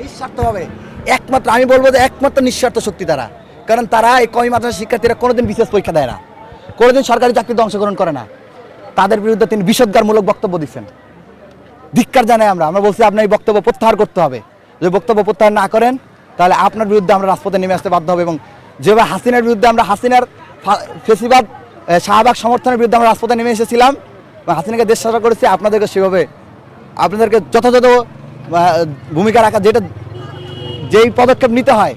নিঃস্বার্থভাবে একমাত্র আমি বলবো যে একমাত্র নিঃস্বার্থ শক্তি তারা, কারণ তারা এই কওমি মাদ্রাসার শিক্ষার্থীরা কোনোদিন বিশেষ পরীক্ষা দেয় না, কোনোদিন সরকারি চাকরিতে অংশগ্রহণ করে না। তাদের বিরুদ্ধে তিনি বিষোদ্গারমূলক বক্তব্য দিচ্ছেন, ধিক্কার জানাই আমরা বলছি আপনার এই বক্তব্য প্রত্যাহার করতে হবে। যদি বক্তব্য প্রত্যাহার না করেন তাহলে আপনার বিরুদ্ধে আমরা রাজপথে নেমে আসতে বাধ্য হবে, এবং যেভাবে হাসিনার বিরুদ্ধে আমরা হাসিনার ফেসিবাদ শাহবাগ সমর্থনের বিরুদ্ধে আমরা রাজপথে নেমে এসেছিলাম এবং হাসিনাকে দেশ শাসন করেছি, আপনাদেরকে সেভাবে আপনাদেরকে যথাযথ ভূমিকা রাখা, যেই পদক্ষেপ নিতে হয়,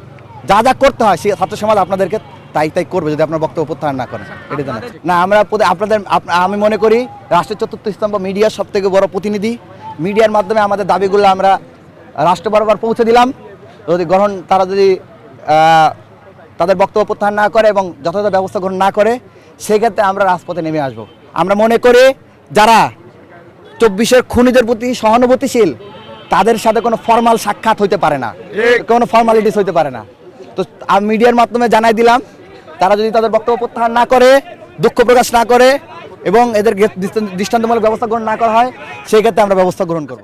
যা যা করতে হয়, সেই ছাত্র সমাজ আপনাদেরকে তাই করবে যদি আপনার বক্তব্য প্রত্যাহার না করেন। এটা জানা না, আমরা আমি মনে করি রাষ্ট্রের চতুর্থ স্তম্ভ মিডিয়ার সব থেকে বড় প্রতিনিধি। মিডিয়ার মাধ্যমে আমাদের দাবিগুলো আমরা রাষ্ট্র বরাবর পৌঁছে দিলাম। যদি তারা যদি তাদের বক্তব্য প্রত্যাহার না করে এবং যথাযথ ব্যবস্থা গ্রহণ না করে, সেক্ষেত্রে আমরা রাজপথে নেমে আসব। আমরা মনে করি যারা 24-এর খুনিদের প্রতি সহানুভূতিশীল, তাদের সাথে কোনো ফর্মাল সাক্ষাৎ হইতে পারে না, কোনো ফর্মালিটিস হইতে পারে না। তো আমি মিডিয়ার মাধ্যমে জানাই দিলাম, তারা যদি তাদের বক্তব্য প্রত্যাহার না করে, দুঃখ প্রকাশ না করে এবং এদের দৃষ্টান্তমূলক ব্যবস্থা গ্রহণ না করা হয়, সেই ক্ষেত্রে আমরা ব্যবস্থা গ্রহণ করব।